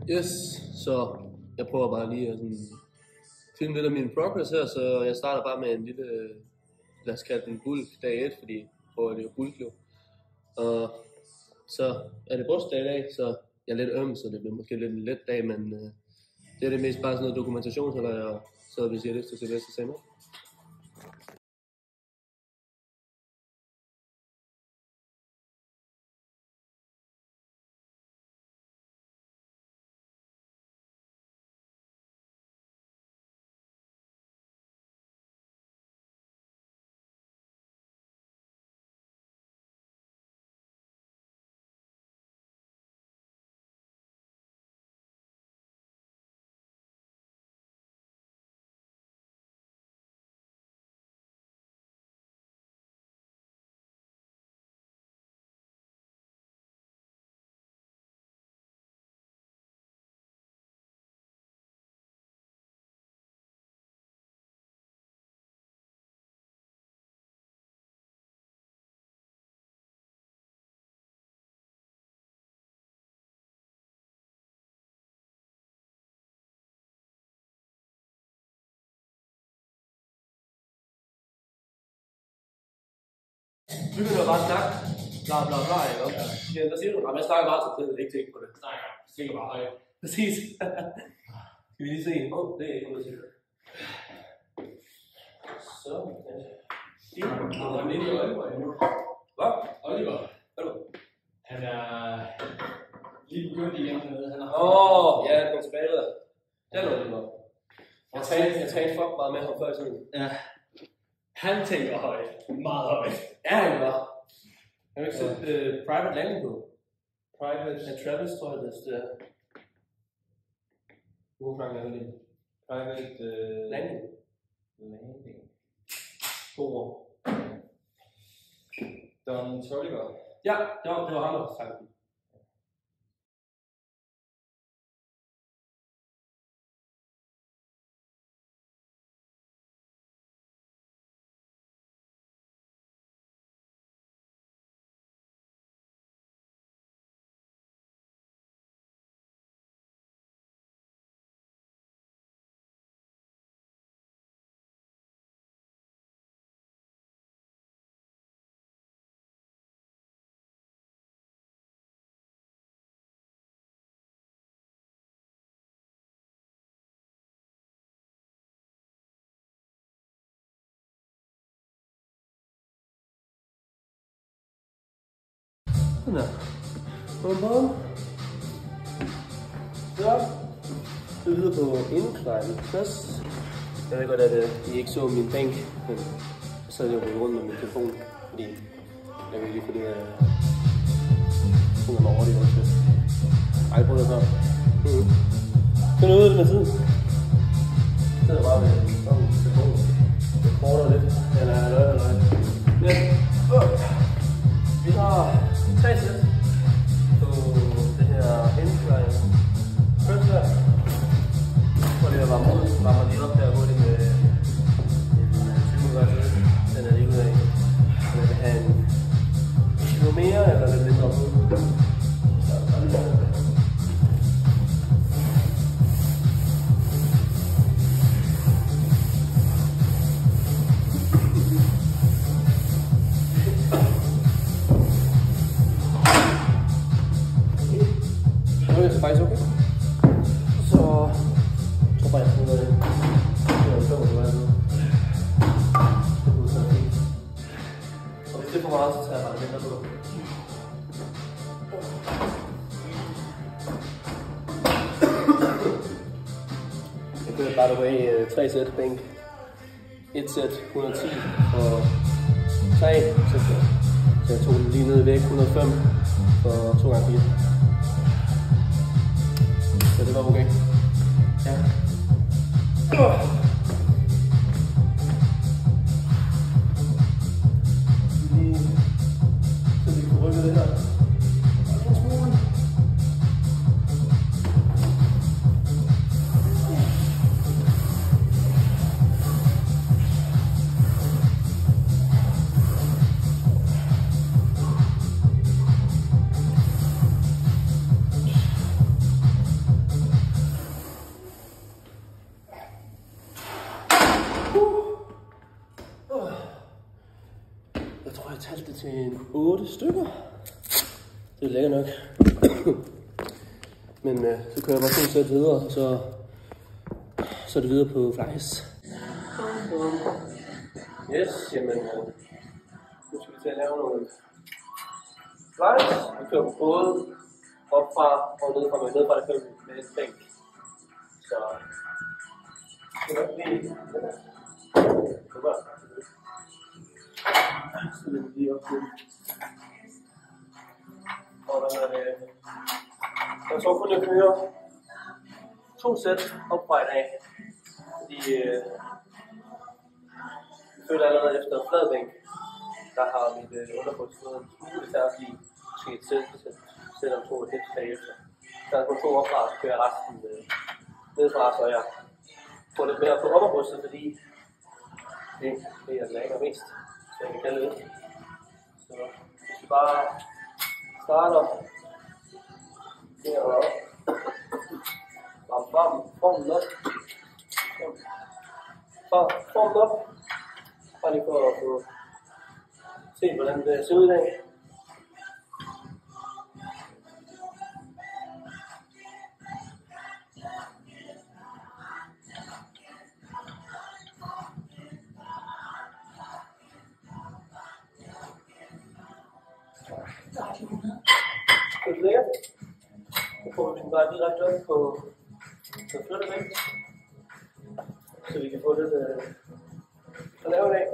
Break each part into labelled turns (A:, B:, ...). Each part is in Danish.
A: Yes, så jeg prøver bare lige at sådan finde lidt af min progress her, så jeg starter bare med en lille, lad os kalde den bulk dag 1, fordi jeg prøver at lave bulk jo. Og så er det brystdag i dag, så jeg er lidt øm, så det bliver måske lidt en let dag, men det er det mest bare sådan noget dokumentation, så hvis jeg har lyst til at se bedste sender. Vi begynder bare at snakke, bla bla bla, ikke? Ja, hvad siger du? Jamen, jeg snakker bare til tiden, ikke tænke på det.
B: Snakker sikkert bare højt.
A: Præcis. Skal vi lige se? Det er ikke noget sikkert. Så, ja.
B: Han er lidt i Oliver endnu.
A: Hvad?
B: Oliver.
A: Hvad er
B: Han er lige begyndt igen hernede. Han har
A: ja, han kom tilbage der. Det er noget, det var. Jeg trænede fuck meget med ham før i tiden.
B: Ja. Han tænker højt. Meget højt.
A: Ja, han var. Jeg har ikke set private landing på. Private Travis, tror jeg, det er. Nogle gange er det. Private landing. God ord.
B: Don Toliver.
A: Ja, det var ham, der sagde det. Sådan der. Bum. Så. Så videre på incline press. Jeg ved godt, at I ikke så min bænk, men så sad jeg jo rundt med min telefon, fordi jeg ville lige få det af sådan over det også. Ej, prøv det før. Find ud af det med tiden. Så er det bare med sådan en telefon. Det korter lidt. Eller ja. Vi har 3 sæt på det her incline press her. Og det her varmer lige op der hurtigt med en 20 minutter. Den er lige ud af. Så jeg vil have en kilo mere eller lidt mindre på. Så er det lige. Det er faktisk okay. Så tror bare, jeg skal ud af det. Det er jo sjovt, det var sådan. Det kunne sådan fint. Og hvis det er for meget, så tager jeg bare mindre på. Jeg kører bare tilbage 3 sæt bænk. 1 sæt 110 og 3 sæt. Så jeg tog den lige ned i væk 105 for 2 gange 4. Så det var okay. Ja. Lige, så vi kan rykke det her. En smule. til en 8 stykker. Det er lækkert nok. Men så kører jeg bare 2 sæt videre, og så er det videre på flies. Yes, jamen nu skal vi til at lave nogle flies. Vi kører på både opfra og nedfra, men nedfra der kører vi med en bænk. Så det er lige så det er lige op til. Og hvad er det? Jeg tror kun, jeg kører 2 sæt opfra i dag. Fordi jeg føler allerede efter fladbænk, der har mit underbryst fået en smule reserve i måske et sæt om 2 hips bagefter. Så er der kun 2 opfra, så kører jeg resten nedfra, så jeg får lidt mere på opperbrystet, fordi det er jeg lækker mest, så jeg kan kalde det. Så hvis vi bare starter deroppe, formen op, formen op, bare lige for at få se, hvordan det ser ud i dag. Det er lækkert. Så får vi den bare direkte op på flyttebænk, så vi kan få lidt at lave i dag.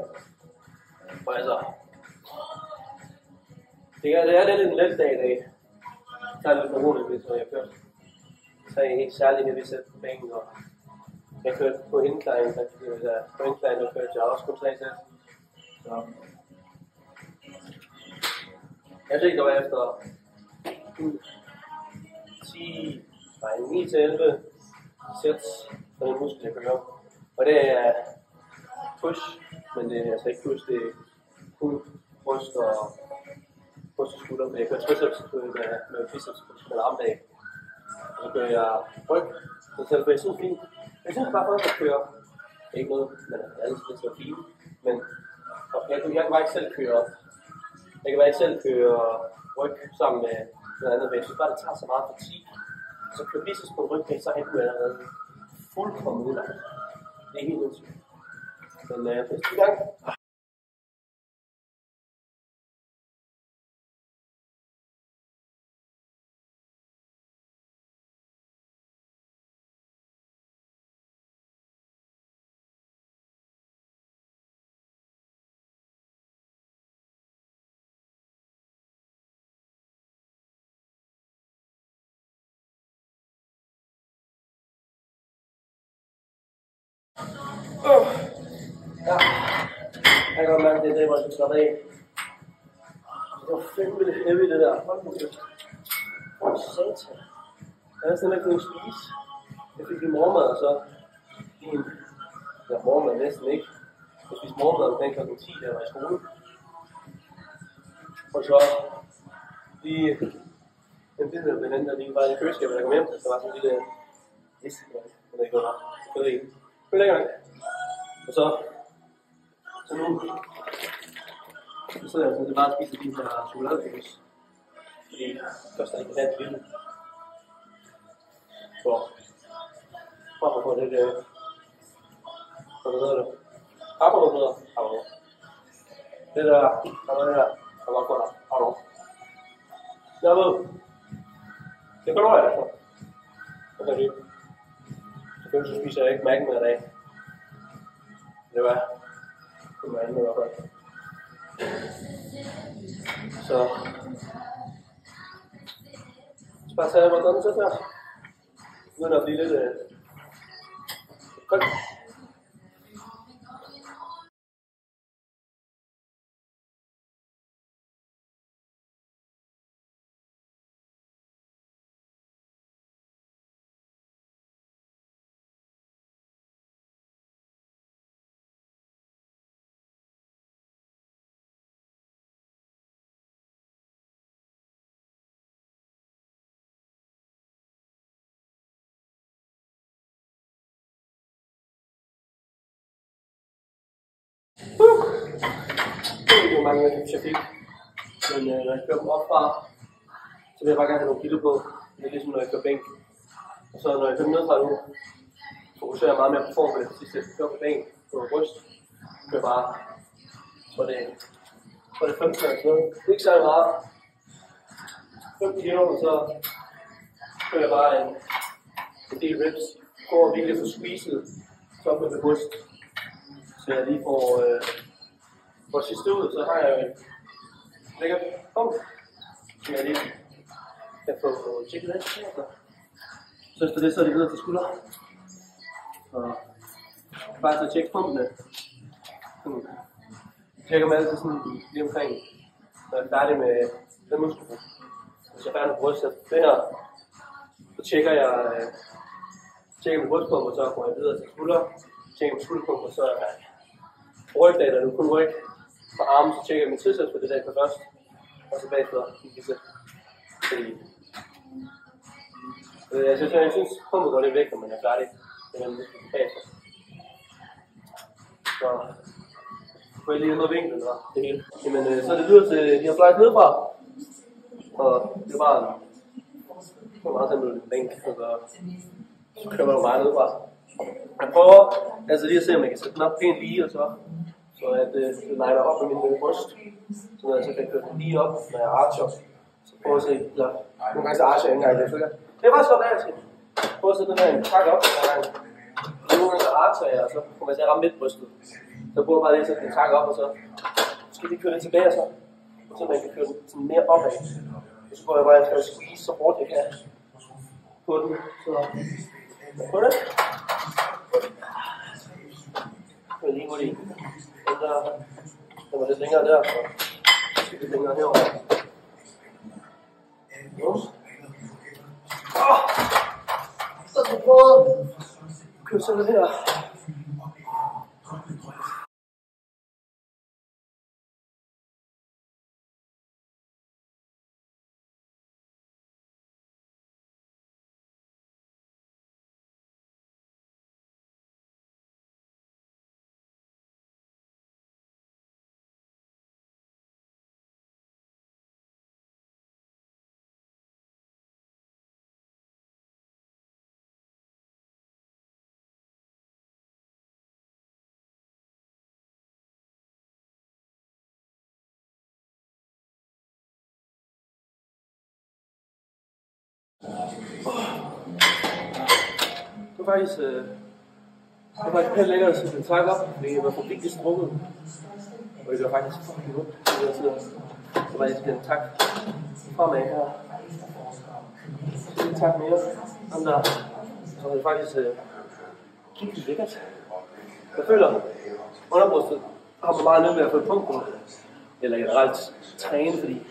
A: Og altså, det er lidt en let dag i dag. Jeg tager lidt med roligt, hvis jeg kørt 3 helt særlige heavy sæt på bænken, og jeg kørte på incline, på incline der kørte jeg også kun 3 sæt. Så jeg synes, det var efter 9 til 11 sæt for den muskel, jeg kører. Og det er push, men det er altså ikke push, det er kun bryst og skulder. Men jeg kører triceps med biceps med armdag. Og så kører jeg ryg, så selv for jeg synes fint. Jeg synes bare folk, at køre ikke noget, men alle synes det er fint. Men jeg kan bare ikke selv køre. Jeg kan bare ikke selv køre ryg sammen med noget andet, men jeg synes bare, det tager så meget fatigue. Så kører biceps på ryg, så er du allerede fuldkommen udlagt. Det er helt nødt. Men næste gang. Ja, jeg kan godt mærke, det er det, hvor jeg skal slappe af. Det var fandme lidt heavy, det der. Hold nu kæft. Hvor satan. Jeg havde simpelthen ikke kunnet spise. Jeg fik en morgenmad, og så morgenmad næsten ikke. Jeg spiste morgenmad omkring kl. 10, da jeg var i skole. Og så lige en bid af den der lige var i køleskabet, der kom hjem. Så var sådan en lille liste, jeg ved ikke, hvad det var. Det er lækkert. Og så nu sidder jeg sådan set bare og spiser de her chokoladekøs. Fordi først er ikke helt vildt. Bare for at få lidt, hvad hedder det? Arbejdsrødder. Det der var godt der. Arbejdsrødder. Jeg ved. Det går jeg altså. Okay, det. Selvfølgelig så spiser jeg ikke mærken hver dag. Det var andet i hvert fald. Så bare tage hvordan så der. Nu er der blive lidt koldt. Det er jo mange, jeg fik. Men når jeg kører dem op fra, så vil jeg bare gerne have nogle kilo på. Det er ligesom når jeg kører bænk. Og så når jeg kører nedfra nu, fokuserer jeg meget mere på form på det sidste, jeg kører på bænk på bryst. Jeg kører bare, så det er 15 eller sådan noget. Det er ikke særlig meget. 5 kilo, og så kører jeg bare en del reps. Går virkelig for squeezet toppen med bryst. Så jeg lige får sidste ud, så har jeg en lækker punkt, som jeg lige kan få tjekket af. Så efter det, så er det videre til skulder. Og bare så tjekke punktene. Jeg tjekker dem altid sådan lige omkring, når jeg er færdig med den muskelgruppe. Hvis jeg er færdig med brystet, det her, så tjekker jeg med brystpump, og så går jeg videre til skulder. Tjekker med skulderpump, og så er jeg rygdag, der er nu kun ryg. For armen, så tjekker jeg min triceps for det dag på først. Og så bagefter en bicep. Jeg synes, pumpet går lidt væk, når man er færdig. Det er nemlig bagefter. Så får jeg lige ændre vinklen og det hele. Jamen, så er det videre til de her flies nedefra. Og det er bare meget simpelt en bænk, og så kører man jo bare nedefra. Jeg prøver altså lige at se, om jeg kan sætte den op pænt lige, og så at det liner op med min bryst. Så når jeg så kan køre den lige op, når jeg archer. Så prøv at se, eller nogle gange så archer jeg ikke engang, det følger. Det er faktisk godt, at jeg skal prøve at sætte den her en tak op, nogle gange så archer jeg, og så kommer jeg til at ramme midt brystet. Så jeg prøver bare lige at sætte den tak op, og så skal vi køre den tilbage, og så man kan køre den sådan mere opad. Og så prøver jeg bare, at jeg skal squeeze så hårdt jeg kan på den. Så prøv det. Jeg vil lige hurtigt. Den var lidt længere der, så skal vi lidt længere herovre. Så skal vi prøve at køre sådan her. Det var faktisk pænt lækkert at sætte en tak op, fordi jeg var for vigtigt strukket. Og det var faktisk fucking godt. Så var jeg lige en tak fremad her. Så en tak mere. Andre. Så var det faktisk rigtig lækkert. Jeg føler, underbrystet har man meget nødt med at få et punkt på. Eller generelt træne, fordi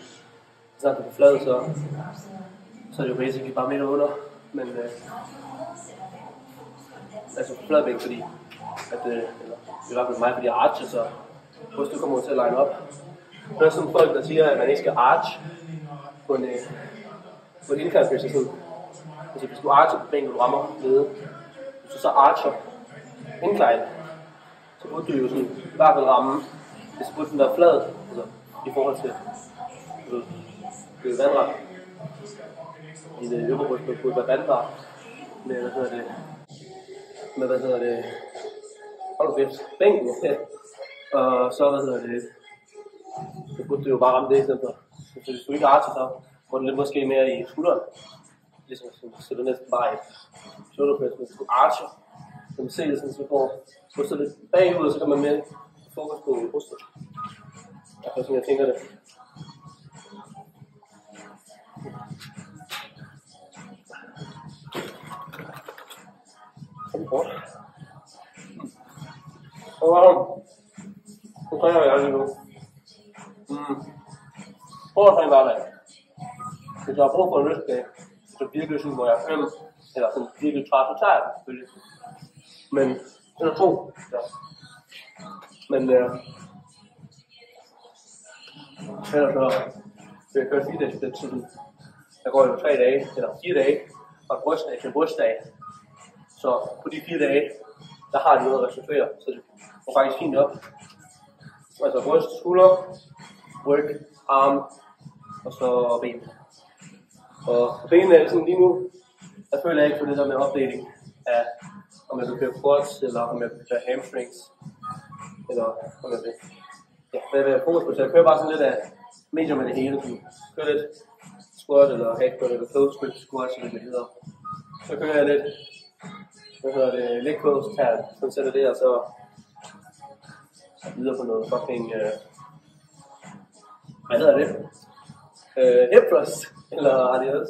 A: så er det på flad, så er det jo basically bare midt under. Men altså på fladbænk, fordi at, eller i hvert fald mig, fordi jeg archer, så brystet kommer til at line op. Der er sådan folk, der siger, at man ikke skal arch på en incline position. Altså hvis du archer på bænk, og du rammer nede, hvis du så archer incline, så burde du jo sådan i hvert fald ramme, hvis brystet er flad, altså i forhold til vandret. I det øvre bryst burde være vandret med, hvad hedder det, hold nu kæft, bænken. Og så, så burde du jo bare ramme det i stedet for. Så hvis du ikke archer, så går det lidt måske mere i skulderen. Ligesom så du næsten bare et shoulder press, men hvis du archer, så kan man se det sådan, så går så lidt bagud, og så kan man mere fokus på brystet. Det er sådan, jeg tænker det. Kom kort. Nu træner jeg lige nu. Prøv at træne hverdag. Hvis jeg har brug for en løftdag, så virkelig sådan, hvor jeg er 5, eller sådan virkelig træt totalt, selvfølgelig. Men, eller 2, ja. Men, ellers så vil jeg køre 4 dages split, sådan. Der går jo 3 dage, eller 4 dage, fra brystdag til brystdag. Så på de 4 dage, der har de noget at restituere, så det går faktisk fint op. Altså bryst, skulder, ryg, arm, og så ben. Og benene er sådan lige nu, jeg føler ikke på det der med opdeling af, om jeg vil køre quads, eller om jeg vil køre hamstrings, eller om jeg vil, ja, hvad vil jeg fokus på? Så jeg kører bare sådan lidt af medium af det hele. Jeg kører lidt squat, eller hack squat, eller close grip squat, eller det hedder. Så kører jeg lidt, leg close tab, så sætter det, og så videre på noget fucking, hvad hedder det? Hip thrust, eller RDS.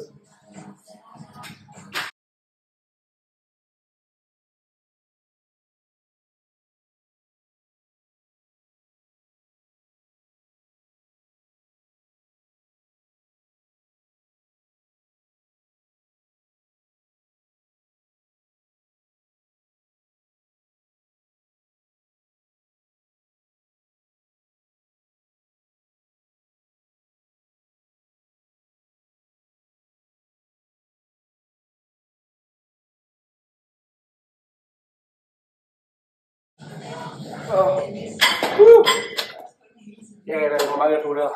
A: Ja, der er mange af der.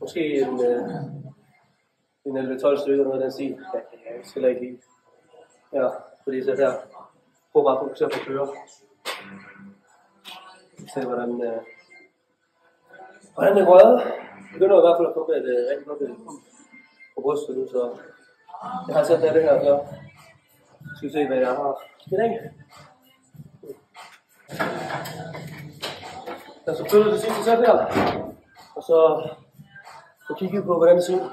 A: Måske en 11-12 stykker, noget af den stil. Ja, jeg skal ikke lige. Ja, fordi så her. Prøv bare at fokusere på at køre. Se hvordan det røde. Jeg begynder i hvert fald at få et rigtig godt på brystet nu, så jeg har sat det her, så skal vi se, hvad jeg har i dag. Jeg så følger det sidste sæt her, og så få kigget på, hvordan det ser ud.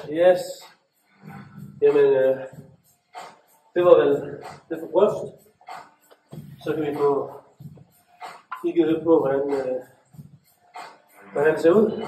A: Yes. Jamen, det var vel det for bryst. Så kan vi få kigget lidt på, hvordan det ser ud.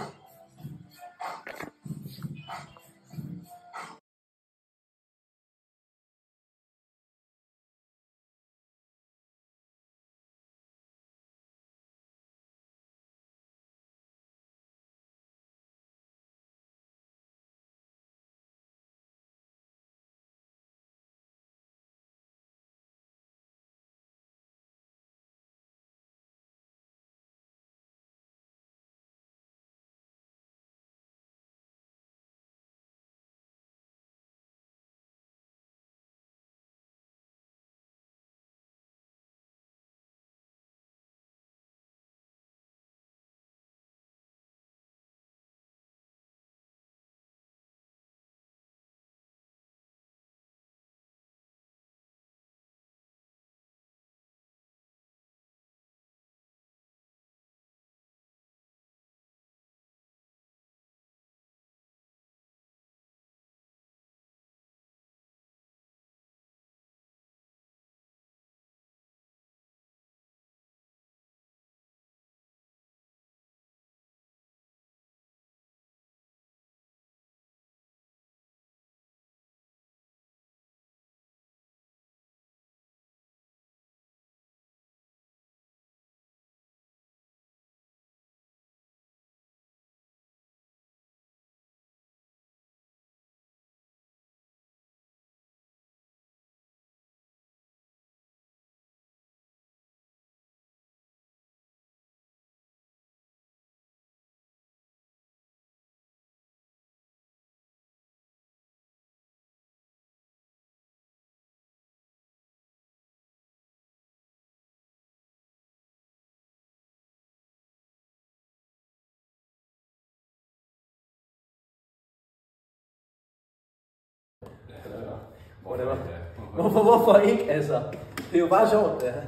A: Hvorfor ikke, altså? Det er jo bare sjovt, det her.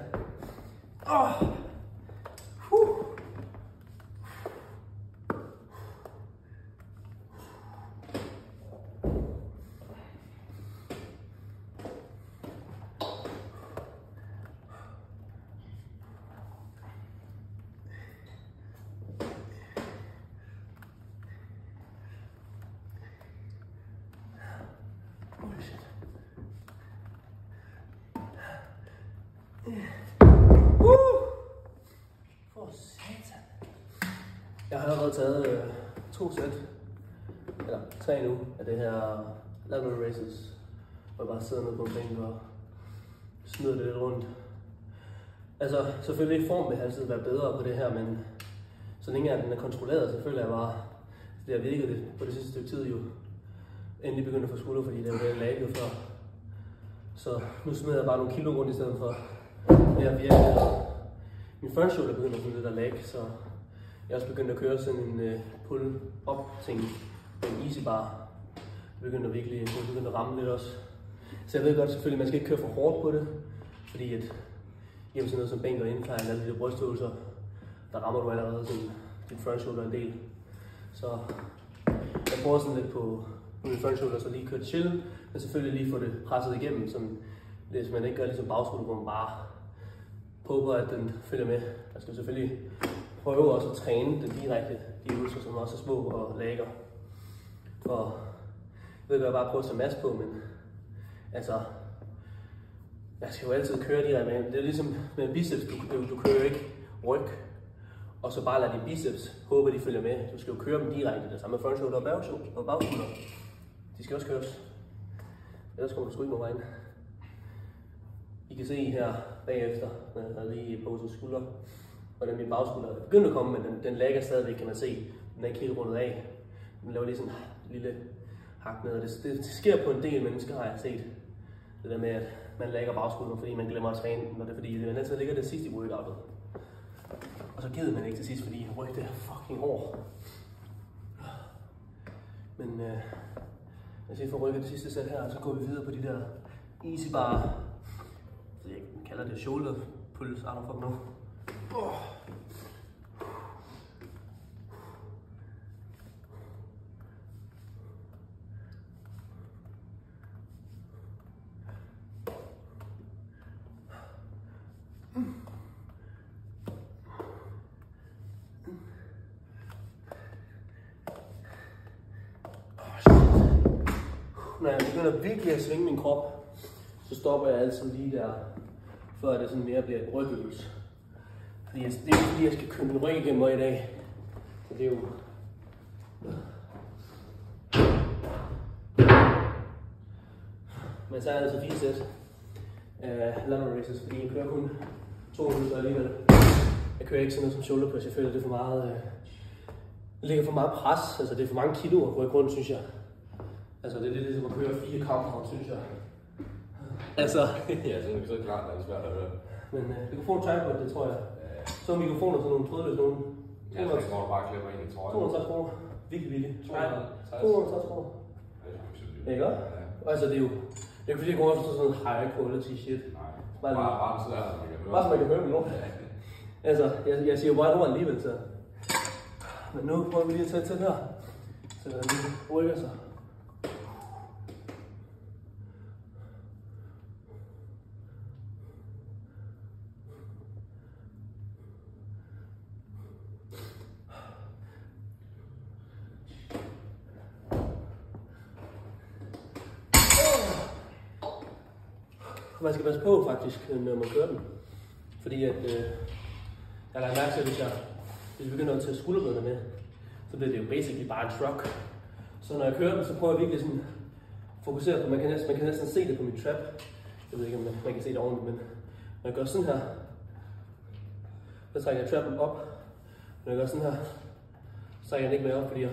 A: For satan. Jeg har allerede taget 2 sæt, eller 3 nu, af det her lateral raises, hvor jeg bare sidder nede på en bænk og smider det lidt rundt. Altså, selvfølgelig form vil altid være bedre på det her, men så længe at den er kontrolleret, så føler jeg bare, det har virket det på det sidste stykke tid jo. Endelig begyndt at få skulder, fordi det var laget før. Så nu smider jeg bare nogle kilo rundt i stedet for. Det har virket. Min front shoulder begynder at få lidt af lag, så jeg er også begyndt at køre sådan en pull-up ting med en easy bar. Det begynder virkelig at ramme lidt også. Så jeg ved godt selvfølgelig, at man skal ikke køre for hårdt på det, fordi at hjemme sådan noget som bænk og incline, alle de der brystøvelser, der rammer du allerede sådan din front shoulder en del. Så jeg prøver sådan lidt på min front shoulder, så lige køre chill, men selvfølgelig lige få det presset igennem, så man ikke gør ligesom bagskulder, hvor man bare håber, at den følger med. Jeg skal selvfølgelig prøve også at træne den direkte, de øvelser, som også er små og lager. Og jeg ved, at jeg bare prøver at tage masse på, men altså, jeg skal jo altid køre de der med. Det er ligesom med biceps, du kører ikke ryg, og så bare lade dine biceps håbe, de følger med. Du skal jo køre dem direkte, det samme med front shoulder og bagskulder. De skal også køres. Ellers kommer du sgu ikke nogen vejen. I kan se her bagefter, når jeg har lige poset skulder, hvordan min bagskulder er begyndt at komme, men den lægger stadigvæk, kan man se. Den er ikke helt rundet af. Den laver lige sådan en lille hak ned, og det sker på en del mennesker, har jeg set. Det der med, at man lægger bagskulderen, fordi man glemmer at træne den, og det er fordi, det er altid ligger det sidste i workoutet. Og så gider man ikke til sidst, fordi ryg det er fucking hård. Men jeg siger for rykket det sidste sæt her, og så går vi videre på de der easy bar. Så jeg kalder det shoulder pulls, I don't fucking know. Når jeg begynder virkelig at svinge min krop, så stopper jeg altid lige der, før det sådan mere bliver et rygøvelse. Fordi det er jo fordi, jeg skal købe min ryg igennem mig i dag. Så det er jo... Men så er det altså 4 sæt af lateral raises, fordi jeg kører kun 2 minutter alligevel. Jeg kører ikke sådan noget som shoulder press, jeg føler, det er for meget... Det ligger for meget pres, altså det er for mange kilo at rykke rundt, synes jeg. Altså det er lidt ligesom at køre 4 kamper, synes jeg. Altså...
B: Ja, så er det klart, det er svært at høre.
A: Men mikrofon tripod, det tror jeg. Så mikrofoner sådan nogle trådløse nogen.
B: Ja, så tror du bare klipper ind i trøjen.
A: 260 kroner. Virkelig billigt. 260 kroner. Ikke godt? Ja. Altså det er jo... Jeg kan ikke gå efter sådan noget high quality shit.
B: Nej.
A: Bare
B: så der, man kan høre.
A: Bare så man kan høre min ord. Altså, jeg siger jo bare et ord alligevel, så... Men nu prøver vi lige at tage til her. Så den lige rykker sig. Man skal passe på faktisk, når man kører den. Fordi at, jeg har lagt mærke til, at hvis jeg begynder at tage skulderbladene med, så bliver det jo basically bare en truck. Så når jeg kører den, så prøver jeg virkelig sådan fokusere på, man kan næsten se det på min trap. Jeg ved ikke, om man kan se det ordentligt, men når jeg gør sådan her, så trækker jeg trappen op. Når jeg gør sådan her, så trækker jeg den ikke mere op, fordi jeg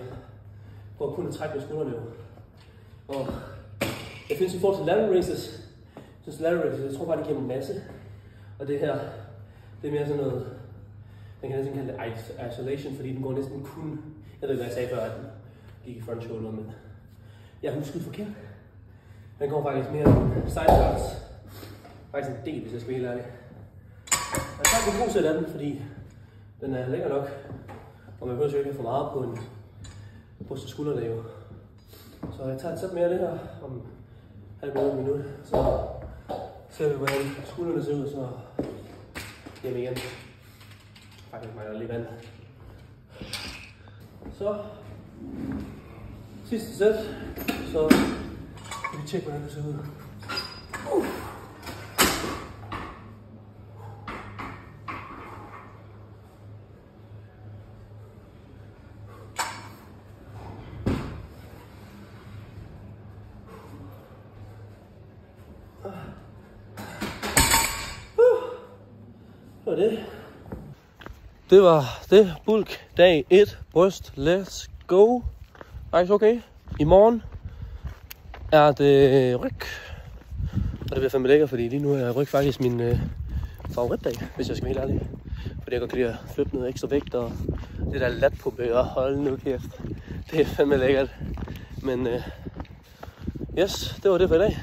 A: prøver kun at trække med skuldrene jo. Og jeg findes i forhold til lateral raises, jeg tror bare, det giver en masse. Og det her, det er mere sådan noget, man kan næsten kalde det isolation, fordi den går næsten kun, jeg ved ikke, hvad jeg sagde før, at den gik i front shoulder, men jeg husker forkert. Den går faktisk mere side squats. Faktisk en del, hvis jeg skal være helt ærlig. Jeg tager en god sæt af den, fordi den er lækker nok, og man behøver jo ikke have for meget på en bryst- og skulderlave. Så jeg tager et sæt mere af det her om halv minut, så ser vi, hvordan skuldrene ser ud, så hjem igen. Faktisk mangler lige vand. Så sidste sæt, så kan vi tjekke, hvordan det ser ud. det. Det var det. Bulk dag 1. Bryst. Let's go. Ejs, okay. I morgen er det ryg. Og det bliver fandme lækkert, fordi lige nu er ryg faktisk min favoritdag, hvis jeg skal være helt ærlig. Fordi jeg godt kan lide at flytte noget ekstra vægt, og det der lat på bøger, hold nu kæft. Det er fandme lækkert. Men yes, det var det for i dag.